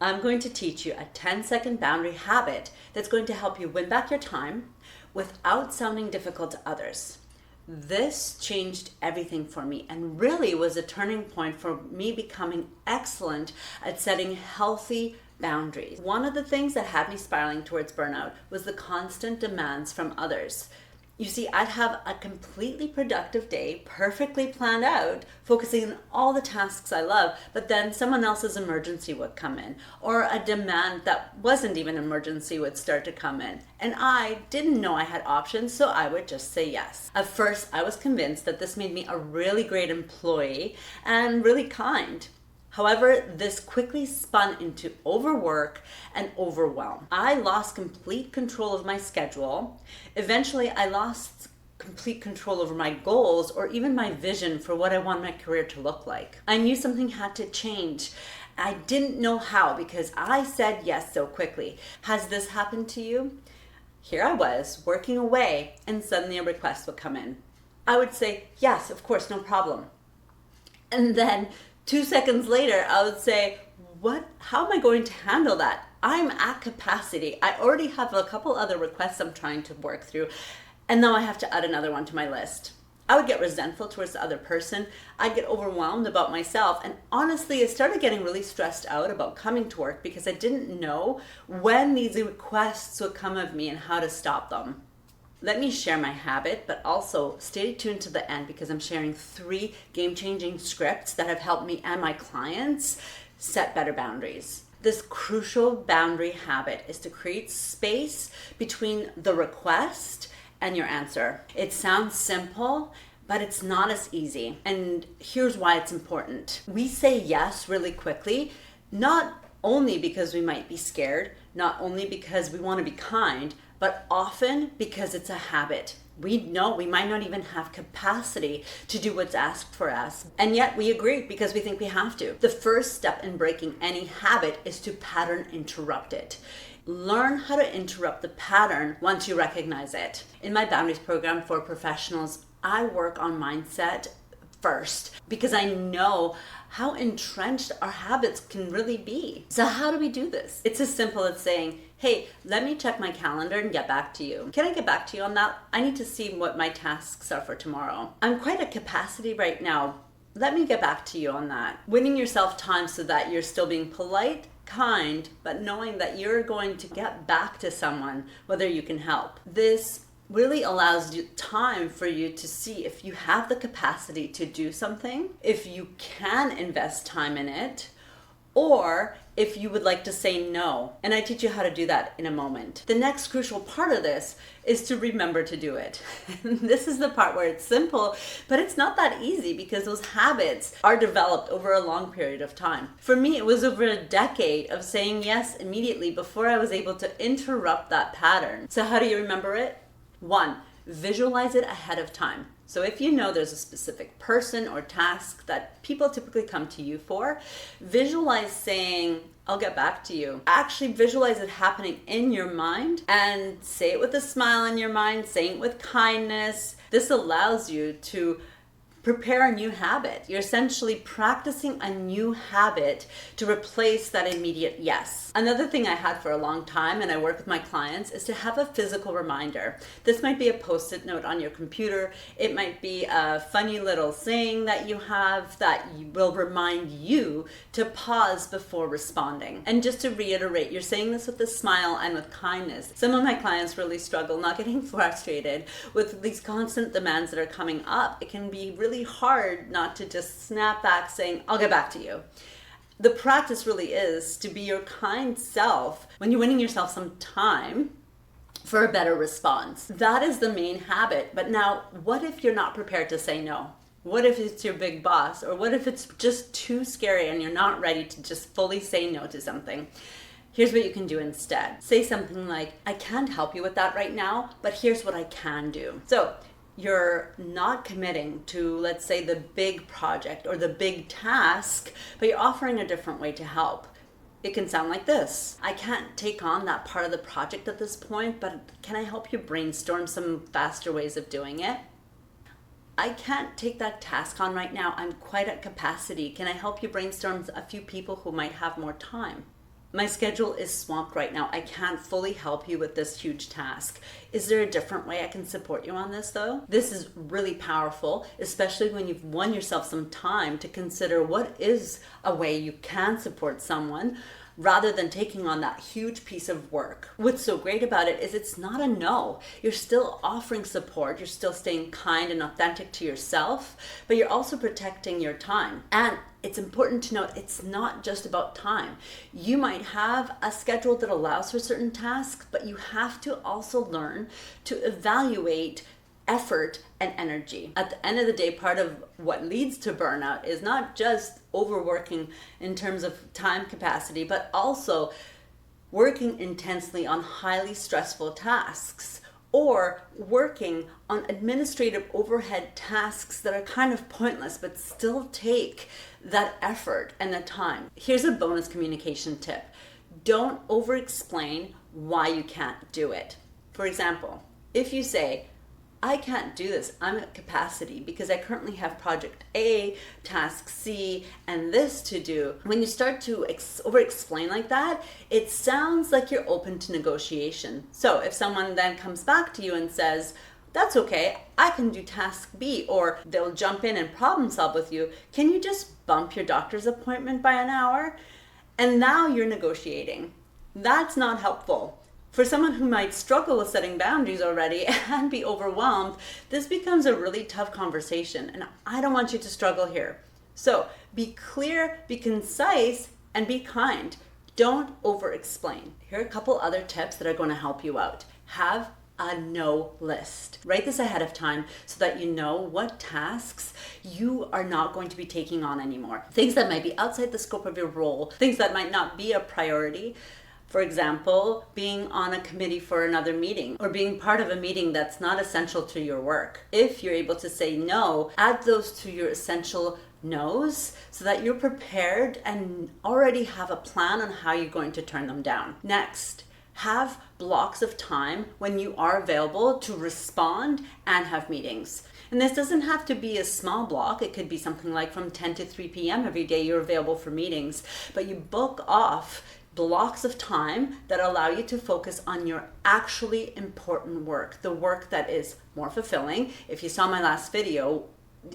I'm going to teach you a 10-second boundary habit that's going to help you win back your time without sounding difficult to others. This changed everything for me and really was a turning point for me becoming excellent at setting healthy boundaries. One of the things that had me spiraling towards burnout was the constant demands from others. You see, I'd have a completely productive day, perfectly planned out, focusing on all the tasks I love, but then someone else's emergency would come in, or a demand that wasn't even an emergency would start to come in. And I didn't know I had options, so I would just say yes. At first, I was convinced that this made me a really great employee and really kind. However, this quickly spun into overwork and overwhelm. I lost complete control of my schedule. Eventually, I lost complete control over my goals or even my vision for what I want my career to look like. I knew something had to change. I didn't know how because I said yes so quickly. Has this happened to you? Here I was, working away, and suddenly a request would come in. I would say, yes, of course, no problem. And then 2 seconds later, I would say, how am I going to handle that? I'm at capacity. I already have a couple other requests I'm trying to work through, and now I have to add another one to my list. I would get resentful towards the other person. I'd get overwhelmed about myself, and honestly, I started getting really stressed out about coming to work because I didn't know when these requests would come of me and how to stop them. Let me share my habit, but also stay tuned to the end because I'm sharing 3 game-changing scripts that have helped me and my clients set better boundaries. This crucial boundary habit is to create space between the request and your answer. It sounds simple, but it's not as easy. And here's why it's important. We say yes really quickly, not only because we might be scared, not only because we want to be kind, but often because it's a habit. We know we might not even have capacity to do what's asked for us, and yet we agree because we think we have to. The first step in breaking any habit is to pattern interrupt it. Learn how to interrupt the pattern once you recognize it. In my boundaries program for professionals, I work on mindset first because I know how entrenched our habits can really be. So how do we do this? It's as simple as saying, hey, let me check my calendar and get back to you. Can I get back to you on that? I need to see what my tasks are for tomorrow. I'm quite at capacity right now. Let me get back to you on that. Winning yourself time so that you're still being polite, kind, but knowing that you're going to get back to someone, whether you can help. This really allows you time for you to see if you have the capacity to do something, if you can invest time in it, or if you would like to say no. And I teach you how to do that in a moment. The next crucial part of this is to remember to do it. This is the part where it's simple, but it's not that easy because those habits are developed over a long period of time. For me, it was over a decade of saying yes immediately before I was able to interrupt that pattern. So how do you remember it? 1, visualize it ahead of time. So if you know there's a specific person or task that people typically come to you for, visualize saying, I'll get back to you. Actually visualize it happening in your mind and say it with a smile in your mind, saying it with kindness. This allows you to prepare a new habit. You're essentially practicing a new habit to replace that immediate yes. Another thing I had for a long time, and I work with my clients, is to have a physical reminder. This might be a post-it note on your computer. It might be a funny little saying that you have that will remind you to pause before responding. And just to reiterate, you're saying this with a smile and with kindness. Some of my clients really struggle not getting frustrated with these constant demands that are coming up. It can be really hard not to just snap back saying, I'll get back to you. The practice really is to be your kind self when you're winning yourself some time for a better response. That is the main habit. But now, what if you're not prepared to say no? What if it's your big boss? Or what if it's just too scary and you're not ready to just fully say no to something? Here's what you can do instead. Say something like, I can't help you with that right now, but here's what I can do. So you're not committing to, let's say, the big project or the big task, but you're offering a different way to help. It can sound like this. I can't take on that part of the project at this point, but can I help you brainstorm some faster ways of doing it? I can't take that task on right now. I'm quite at capacity. Can I help you brainstorm a few people who might have more time? My schedule is swamped right now. I can't fully help you with this huge task. Is there a different way I can support you on this though? This is really powerful, especially when you've won yourself some time to consider what is a way you can support someone rather than taking on that huge piece of work. What's so great about it is it's not a no. You're still offering support, you're still staying kind and authentic to yourself, but you're also protecting your time. And it's important to note it's not just about time. You might have a schedule that allows for certain tasks, but you have to also learn to evaluate effort and energy. At the end of the day, part of what leads to burnout is not just overworking in terms of time capacity, but also working intensely on highly stressful tasks or working on administrative overhead tasks that are kind of pointless but still take that effort and the time. Here's a bonus communication tip. Don't over-explain why you can't do it. For example, if you say, I can't do this, I'm at capacity because I currently have project A, task C, and this to do. When you start to over-explain like that, it sounds like you're open to negotiation. So if someone then comes back to you and says, that's okay, I can do task B, or they'll jump in and problem solve with you, can you just bump your doctor's appointment by an hour? And now you're negotiating. That's not helpful. For someone who might struggle with setting boundaries already and be overwhelmed, this becomes a really tough conversation, and I don't want you to struggle here. So be clear, be concise, and be kind. Don't over-explain. Here are a couple other tips that are going to help you out. Have a no list. Write this ahead of time so that you know what tasks you are not going to be taking on anymore. Things that might be outside the scope of your role, things that might not be a priority. For example, being on a committee for another meeting or being part of a meeting that's not essential to your work. If you're able to say no, add those to your essential no's so that you're prepared and already have a plan on how you're going to turn them down. Next, have blocks of time when you are available to respond and have meetings. And this doesn't have to be a small block. It could be something like from 10 to 3 p.m. every day you're available for meetings, but you book off blocks of time that allow you to focus on your actually important work, the work that is more fulfilling. If you saw my last video,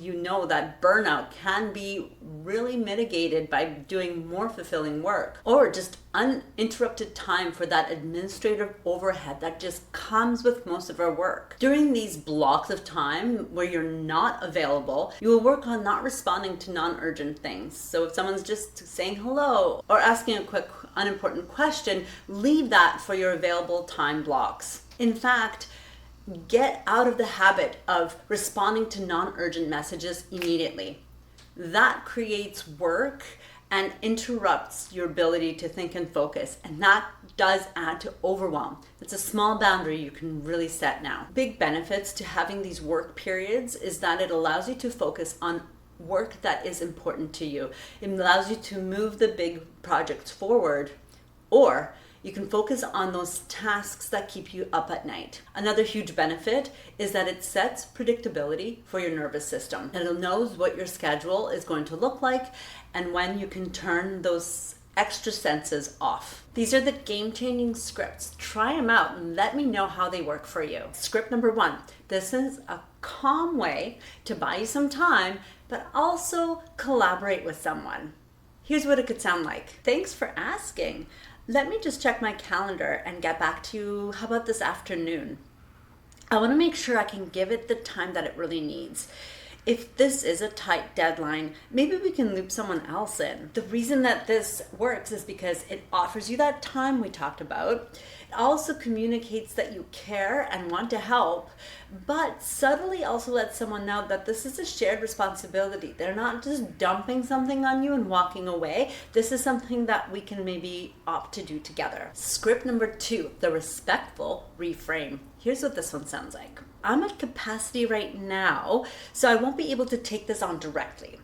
you know that burnout can be really mitigated by doing more fulfilling work, or just uninterrupted time for that administrative overhead that just comes with most of our work. During these blocks of time where you're not available, you will work on not responding to non-urgent things. So if someone's just saying hello or asking a quick unimportant question, leave that for your available time blocks. In fact, get out of the habit of responding to non-urgent messages immediately. That creates work and interrupts your ability to think and focus, and that does add to overwhelm. It's a small boundary you can really set now. Big benefits to having these work periods is that it allows you to focus on work that is important to you. It allows you to move the big projects forward, or you can focus on those tasks that keep you up at night. Another huge benefit is that it sets predictability for your nervous system. And it knows what your schedule is going to look like and when you can turn those extra senses off. These are the game-changing scripts. Try them out and let me know how they work for you. Script number 1. This is a calm way to buy you some time, but also collaborate with someone. Here's what it could sound like. Thanks for asking. Let me just check my calendar and get back to you. How about this afternoon? I want to make sure I can give it the time that it really needs. If this is a tight deadline, maybe we can loop someone else in. The reason that this works is because it offers you that time we talked about. It also communicates that you care and want to help, but subtly also lets someone know that this is a shared responsibility. They're not just dumping something on you and walking away. This is something that we can maybe opt to do together. Script number 2, the respectful reframe. Here's what this one sounds like. I'm at capacity right now, so I won't be able to take this on directly.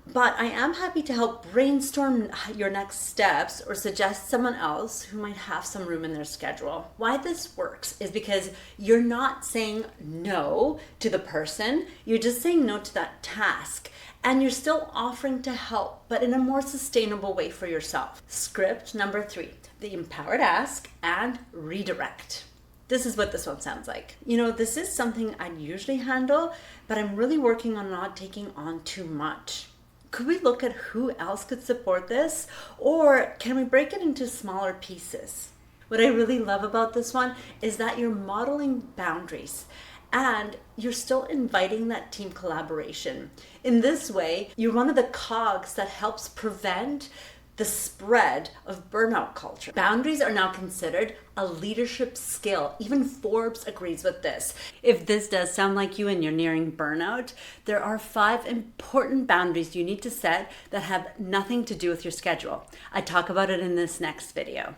But I am happy to help brainstorm your next steps or suggest someone else who might have some room in their schedule. Why this works is because you're not saying no to the person, you're just saying no to that task. And you're still offering to help, but in a more sustainable way for yourself. Script number 3, the empowered ask and redirect. This is what this one sounds like. This is something I'd usually handle, but I'm really working on not taking on too much. Could we look at who else could support this? Or can we break it into smaller pieces? What I really love about this one is that you're modeling boundaries and you're still inviting that team collaboration. In this way, you're one of the cogs that helps prevent the spread of burnout culture. Boundaries are now considered a leadership skill. Even Forbes agrees with this. If this does sound like you and you're nearing burnout, there are 5 important boundaries you need to set that have nothing to do with your schedule. I talk about it in this next video.